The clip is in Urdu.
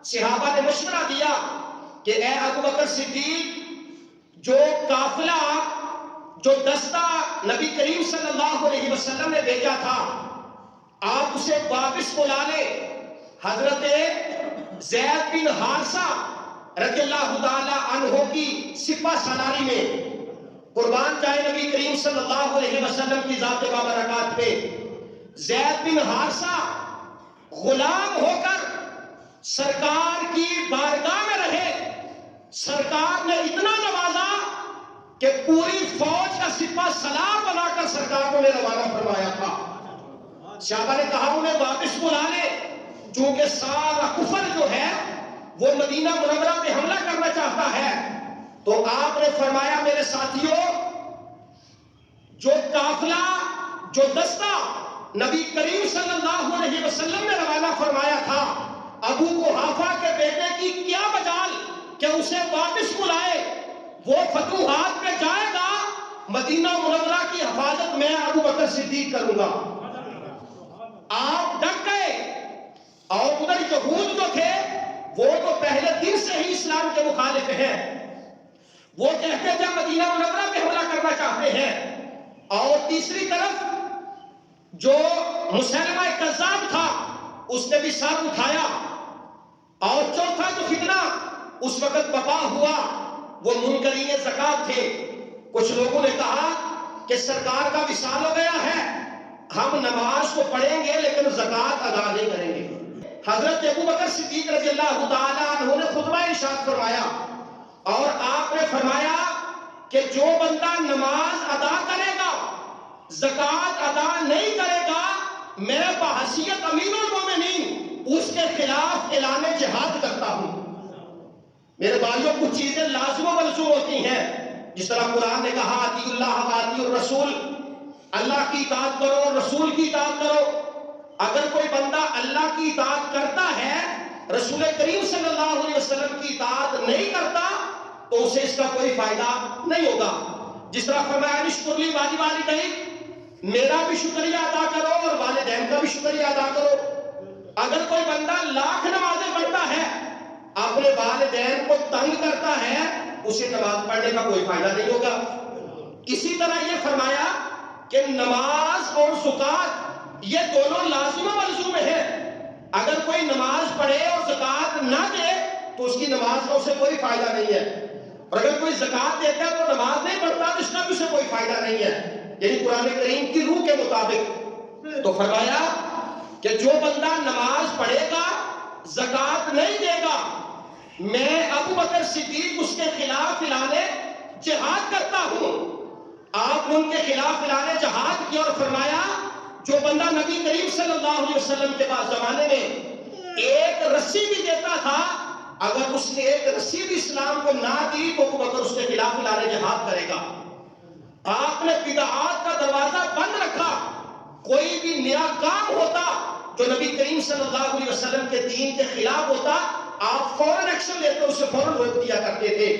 صحابہ نے مشورہ دیا کہ اے ابو بکر صدیق، جو قافلہ، جو دستہ نبی کریم صلی اللہ علیہ وسلم نے بھیجا تھا، آپ اسے واپس بلا لیں۔ حضرت زید بن حارثہ رضی اللہ تعالی عنہ کی سپہ سالاری میں قربان جائے نبی کریم صلی اللہ علیہ وسلم کی ذات بابرکات پہ، زید بن حارثہ غلام ہو کر سرکار کی بارگاہ میں رہے۔ سرکار نے اتنا نوازا کہ پوری فوج کا سپہ سالار بنا کر سرکار کو روانہ فرمایا تھا۔ صحابہ نے کہا انہیں واپس بلا لے، چونکہ سارا کفر جو ہے وہ مدینہ منورہ پہ حملہ کرنا چاہتا ہے۔ تو آپ نے فرمایا میرے ساتھیوں، جو قافلہ، جو دستہ نبی کریم صلی اللہ علیہ وسلم نے روانہ فرمایا تھا، ابو قحافہ کے بیٹے کی کیا مجال کہ اسے واپس بلائے؟ وہ فتوحات پہ جائے گا، مدینہ منورہ کی حفاظت میں ابو بکر صدیق کروں گا۔ آپ ڈٹ گئے، اور ادھر یہود جو تھے وہ تو پہلے دن سے ہی اسلام کے مخالف ہیں، وہ کہتے تھے مدینہ منورہ پہ حملہ کرنا چاہتے ہیں۔ اور تیسری طرف جو مسلمہ کذاب تھا اس نے بھی ساتھ اٹھایا۔ اور چوتھا جو فتنہ اس وقت برپا ہوا وہ منکرین زکوٰۃ تھے۔ کچھ لوگوں نے کہا کہ سرکار کا وصال ہو گیا ہے، ہم نماز کو پڑھیں گے لیکن زکوٰۃ ادا نہیں کریں گے۔ حضرت ابو بکر صدیق رضی اللہ تعالی عنہ نے خطبہ ارشاد فرمایا، اور آپ نے فرمایا کہ جو بندہ نماز ادا کرے گا، زکوٰۃ ادا نہیں کرے گا، میں بحیثیت امیر المومنین اس کے خلاف اعلان جہاد کرتا ہوں۔ میرے بھائیوں، کچھ چیزیں لازم و ملزوم ہوتی ہیں، جس طرح قرآن نے کہا اطیعوا اللہ واطیعوا الرسول، اللہ کی اطاعت کرو اور رسول کی اطاعت کرو۔ اگر کوئی بندہ اللہ کی اطاعت کرتا ہے، رسول کریم صلی اللہ علیہ وسلم کی اطاعت نہیں کرتا، تو اسے اس کا کوئی فائدہ نہیں ہوگا۔ جس طرح فرمایا اشکر لی والدیک، میرا بھی شکریہ ادا کرو اور والدین کا بھی شکریہ ادا کرو۔ اگر کوئی بندہ لاکھ نمازیں پڑھتا ہے، اپنے والدین کو تنگ کرتا ہے، اسے نماز پڑھنے کا کوئی فائدہ نہیں ہوگا۔ اسی طرح یہ فرمایا کہ نماز اور زکوٰۃ یہ دونوں لازم و ملزوم ہیں۔ اگر کوئی نماز پڑھے اور زکوٰۃ نہ دے تو اس کی نماز کا اسے کوئی فائدہ نہیں ہے، اور اگر کوئی زکوٰۃ دیتا ہے تو نماز نہیں پڑھتا تو اس کا بھی اسے کوئی فائدہ نہیں ہے، یعنی قرآن کریم کی روح کے مطابق۔ تو فرمایا کہ جو بندہ نماز پڑھے گا، زکوٰۃ نہیں دے گا، میں ابو بکر صدیق اس کے خلاف اعلان جہاد کرتا ہوں۔ آپ نے ان کے خلاف اعلان جہاد کیا اور فرمایا جو بندہ نبی کریم صلی اللہ علیہ وسلم کے بعد زمانے میں ایک رسی بھی دیتا تھا، اگر اس نے ایک رسی بھی اسلام کو نہ دی تو ابو بکر اس کے خلاف اعلان جہاد کرے گا۔ آپ نے بدعات کا دروازہ بند رکھا، کوئی بھی نیا کام ہوتا جو نبی کریم صلی اللہ علیہ وسلم کے دین کے خلاف ہوتا، آپ فوراً ایکشن لیتے، اسے فوراً روک دیا کرتے تھے۔